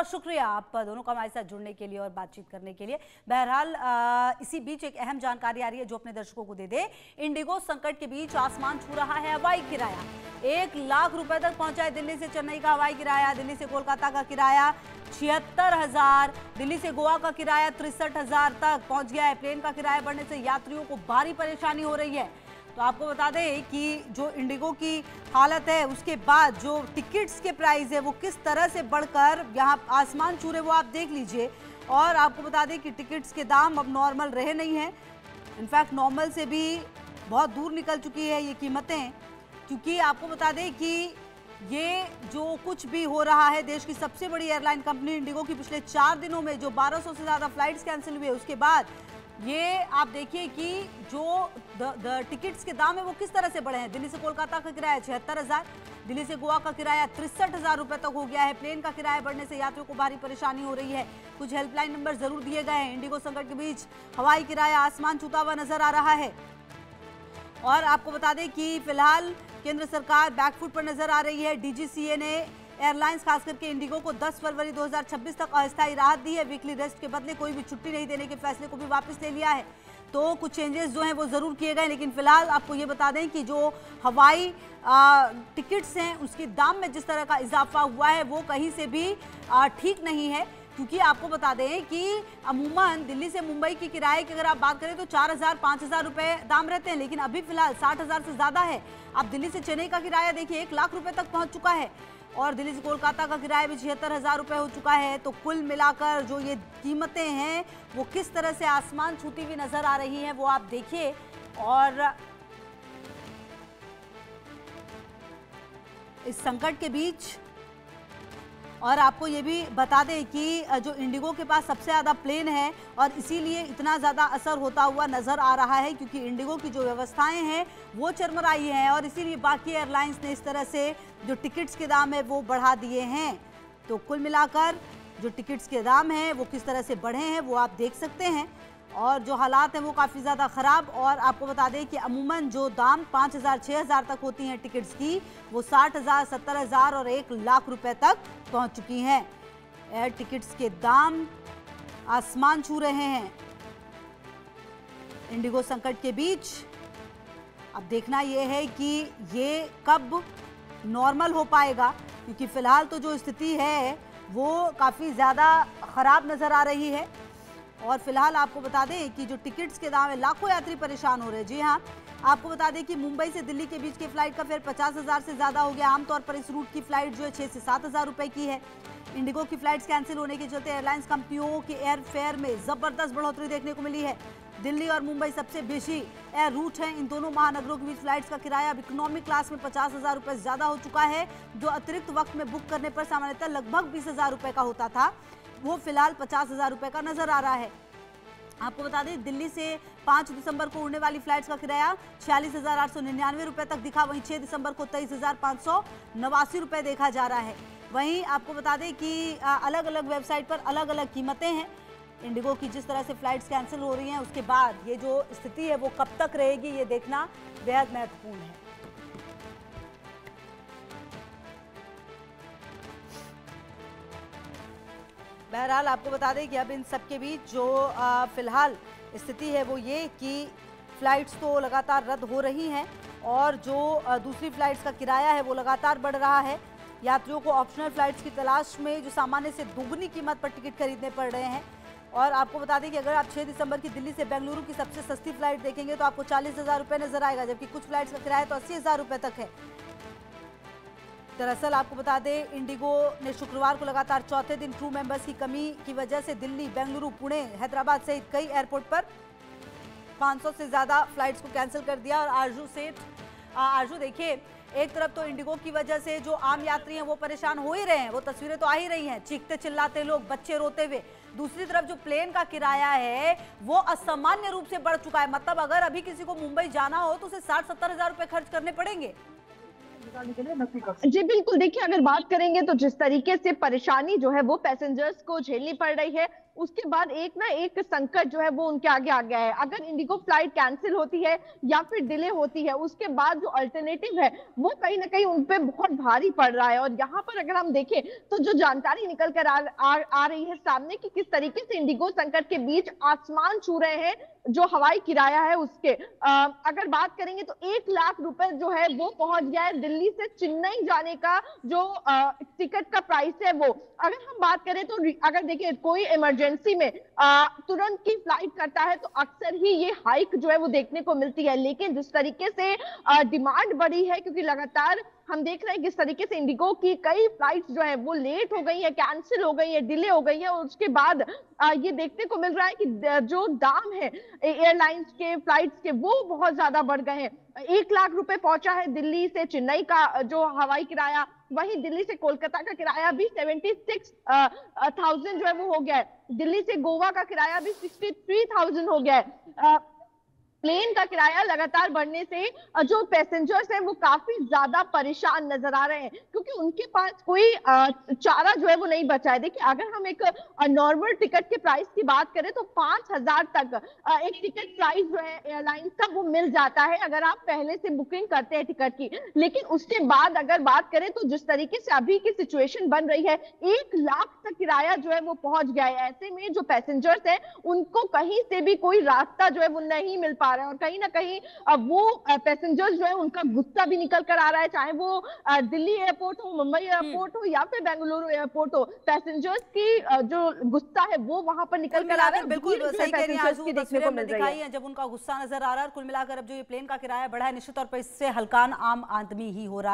बहुत शुक्रिया आप दोनों का हमारे साथ जुड़ने के लिए और बातचीत करने के लिए। बहरहाल इसी बीच एक अहम जानकारी आ रही है जो अपने दर्शकों को दे दे। इंडिगो संकट के बीच आसमान छू रहा है हवाई किराया। 1 लाख रुपए तक पहुंचा है दिल्ली से चेन्नई का हवाई किराया, दिल्ली से कोलकाता का किराया 76,000, दिल्ली से गोवा का किराया 63,000 तक पहुंच गया है। प्लेन का किराया बढ़ने से यात्रियों को भारी परेशानी हो रही है। तो आपको बता दें कि जो इंडिगो की हालत है उसके बाद जो टिकट्स के प्राइस है वो किस तरह से बढ़कर यहाँ आसमान छू रहे वो आप देख लीजिए। और आपको बता दें कि टिकट्स के दाम अब नॉर्मल रहे नहीं हैं, इनफैक्ट नॉर्मल से भी बहुत दूर निकल चुकी है ये कीमतें। क्योंकि आपको बता दें कि ये जो कुछ भी हो रहा है, देश की सबसे बड़ी एयरलाइन कंपनी इंडिगो की पिछले 4 दिनों में जो 1200 से ज़्यादा फ्लाइट्स कैंसिल हुए उसके बाद ये आप देखिए कि जो टिकट्स के दाम है वो किस तरह से बढ़े हैं। दिल्ली से कोलकाता का किराया 76,000, दिल्ली से गोवा का किराया 63,000 रुपए तक हो गया है। प्लेन का किराया बढ़ने से यात्रियों को भारी परेशानी हो रही है। कुछ हेल्पलाइन नंबर जरूर दिए गए हैं। इंडिगो संकट के बीच हवाई किराया आसमान छूता हुआ नजर आ रहा है। और आपको बता दें कि फिलहाल केंद्र सरकार बैकफुट पर नजर आ रही है। डीजीसीए ने एयरलाइंस खास करके इंडिगो को 10 फरवरी 2026 तक अस्थायी राहत दी है। वीकली रेस्ट के बदले कोई भी छुट्टी नहीं देने के फैसले को भी वापस ले लिया है। तो कुछ चेंजेस जो हैं वो ज़रूर किए गए, लेकिन फिलहाल आपको ये बता दें कि जो हवाई टिकट्स हैं उसके दाम में जिस तरह का इजाफा हुआ है वो कहीं से भी ठीक नहीं है। क्योंकि आपको बता दें कि अमूमन दिल्ली से मुंबई की किराए की अगर आप बात करें तो 4,000 5,000 रुपए दाम रहते हैं, लेकिन अभी फिलहाल 60,000 से ज़्यादा है। आप दिल्ली से चेन्नई का किराया देखिए 1 लाख रुपए तक पहुंच चुका है और दिल्ली से कोलकाता का किराया भी 76,000 रुपये हो चुका है। तो कुल मिलाकर जो ये कीमतें हैं वो किस तरह से आसमान छूती हुई नजर आ रही हैं वो आप देखिए। और इस संकट के बीच और आपको ये भी बता दें कि जो इंडिगो के पास सबसे ज़्यादा प्लेन है और इसीलिए इतना ज़्यादा असर होता हुआ नज़र आ रहा है, क्योंकि इंडिगो की जो व्यवस्थाएं हैं वो चरमराई हैं और इसीलिए बाकी एयरलाइंस ने इस तरह से जो टिकट्स के दाम है वो बढ़ा दिए हैं। तो कुल मिलाकर जो टिकट्स के दाम हैं वो किस तरह से बढ़े हैं वो आप देख सकते हैं और जो हालात हैं वो काफ़ी ज़्यादा ख़राब। और आपको बता दें कि अमूमन जो दाम 5,000 6,000 तक होती हैं टिकट्स की वो 60,000 70,000 और 1 लाख रुपए तक पहुंच चुकी हैं। एयर टिकट्स के दाम आसमान छू रहे हैं इंडिगो संकट के बीच। अब देखना यह है कि ये कब नॉर्मल हो पाएगा, क्योंकि फ़िलहाल तो जो स्थिति है वो काफ़ी ज़्यादा ख़राब नज़र आ रही है। और फिलहाल आपको बता दें कि जो टिकट्स के दाम है लाखों यात्री परेशान हो रहे हैं। जी हाँ, आपको बता दें कि मुंबई से दिल्ली के बीच की फ्लाइट का फेयर 50,000 से ज़्यादा हो गया। आमतौर पर इस रूट की फ्लाइट जो है 6 से 7,000 रुपये की है। इंडिगो की फ्लाइट्स कैंसिल होने के चलते एयरलाइंस कंपनियों के एयर फेयर में ज़बरदस्त बढ़ोतरी देखने को मिली है। दिल्ली और मुंबई सबसे बेशी एयर रूट हैं। इन दोनों महानगरों के बीच फ्लाइट्स का किराया अब इकोनॉमी क्लास में 50,000 रुपये ज़्यादा हो चुका है। जो अतिरिक्त वक्त में बुक करने पर सामान्यतः लगभग 20,000 रुपये का होता था वो फिलहाल 50,000 रुपये का नजर आ रहा है। आपको बता दें दिल्ली से 5 दिसंबर को उड़ने वाली फ्लाइट्स का किराया 46,899 रुपये तक दिखा, वहीं 6 दिसंबर को 23,589 रुपये देखा जा रहा है। वहीं आपको बता दें कि अलग अलग वेबसाइट पर अलग अलग कीमतें हैं। इंडिगो की जिस तरह से फ्लाइट्स कैंसिल हो रही हैं उसके बाद ये जो स्थिति है वो कब तक रहेगी ये देखना बेहद महत्वपूर्ण है। बहरहाल आपको बता दें कि अब इन सब के बीच जो फिलहाल स्थिति है वो ये कि फ़्लाइट्स तो लगातार रद्द हो रही हैं और जो दूसरी फ़्लाइट्स का किराया है वो लगातार बढ़ रहा है। यात्रियों को ऑप्शनल फ़्लाइट्स की तलाश में जो सामान्य से दोगुनी कीमत पर टिकट खरीदने पड़ रहे हैं। और आपको बता दें कि अगर आप 6 दिसंबर की दिल्ली से बेंगलुरु की सबसे सस्ती फ़्लाइट देखेंगे तो आपको 40,000 रुपये नजर आएगा, जबकि कुछ फ़्लाइट्स का किराया तो 80,000 रुपये तक है। दरअसल आपको बता दें इंडिगो ने शुक्रवार को लगातार चौथे दिन क्रू मेंबर्स की कमी की वजह से दिल्ली, बेंगलुरु, पुणे, हैदराबाद सहित कई एयरपोर्ट पर 500 से ज़्यादा फ्लाइट्स को कैंसिल कर दिया। और आरजू देखिए, एक तरफ तो इंडिगो की वजह से जो आम यात्री हैं वो परेशान हो ही रहे हैं, वो तस्वीरें तो आ ही रही हैं, चीखते चिल्लाते लोग, बच्चे रोते हुए। दूसरी तरफ जो प्लेन का किराया है वो असामान्य रूप से बढ़ चुका है। मतलब अगर अभी किसी को मुंबई जाना हो तो उसे 60-70 हज़ार रुपये खर्च करने पड़ेंगे। जी बिल्कुल, देखिए अगर बात करेंगे तो जिस तरीके से परेशानी जो है वो पैसेंजर्स को झेलनी पड़ रही है उसके बाद एक ना एक संकट जो है वो उनके आगे आ गया है। अगर इंडिगो फ्लाइट कैंसिल होती है या फिर डिले होती है, उसके बाद जो अल्टरनेटिव है वो कहीं ना कहीं उन पे बहुत भारी पड़ रहा है। और यहाँ पर अगर हम देखें तो जो जानकारी निकल कर आ रही है सामने कि किस तरीके से इंडिगो संकट के बीच आसमान छू रहे हैं जो हवाई किराया है उसके। अगर बात करेंगे तो 1 लाख रुपए जो है वो पहुंच गया है दिल्ली से चेन्नई जाने का जो टिकट का प्राइस है वो। अगर हम बात करें तो अगर देखिए कोई इमरजेंसी में तुरंत की फ्लाइट करता है तो अक्सर ही ये हाइक जो है वो देखने को मिलती है। लेकिन जिस तरीके से डिमांड बढ़ी है, क्योंकि लगातार हम देख रहे हैं किस तरीके से इंडिगो की कई फ्लाइट्स जो है वो लेट हो गई है, कैंसिल हो गई है, डिले हो गई है, और उसके बाद ये देखने को मिल रहा है कि जो दाम है एयरलाइंस के फ्लाइट्स के वो बहुत ज्यादा बढ़ गए हैं। 1 लाख रुपए पहुंचा है दिल्ली से चेन्नई का जो हवाई किराया। वहीं दिल्ली से कोलकाता का किराया भी 76,000 जो है वो हो गया है। दिल्ली से गोवा का किराया भी 63,000 हो गया है। प्लेन का किराया लगातार बढ़ने से जो पैसेंजर्स हैं वो काफी ज्यादा परेशान नजर आ रहे हैं, क्योंकि उनके पास कोई चारा जो है वो नहीं बचा है। देखिए अगर हम एक नॉर्मल टिकट के प्राइस की बात करें तो 5,000 तक एक टिकट प्राइस जो है एयरलाइंस का वो मिल जाता है अगर आप पहले से बुकिंग करते हैं टिकट की। लेकिन उसके बाद अगर बात करें तो जिस तरीके से अभी की सिचुएशन बन रही है, 1 लाख तक किराया जो है वो पहुंच गया है। ऐसे में जो पैसेंजर्स हैं उनको कहीं से भी कोई रास्ता जो है वो नहीं मिल पा रहा है, और कहीं ना कहीं वो पैसेंजर्स जो है उनका गुस्सा भी निकल कर आ रहा है, चाहे वो दिल्ली एयरपोर्ट हो, मुंबई एयरपोर्ट हो या फिर बेंगलुरु एयरपोर्ट हो। पैसेंजर्स की जो गुस्सा है वो वहां पर निकल कर आ रहा है। बिल्कुल सही कह रही हैं आरज़ू, तस्वीरें में दिखाई है जब उनका गुस्सा नजर आ रहा है। और कुल मिलाकर अब जो ये प्लेन का किराया बढ़ा है, निश्चित तौर पर इससे हल्कान आम आदमी ही हो रहा है।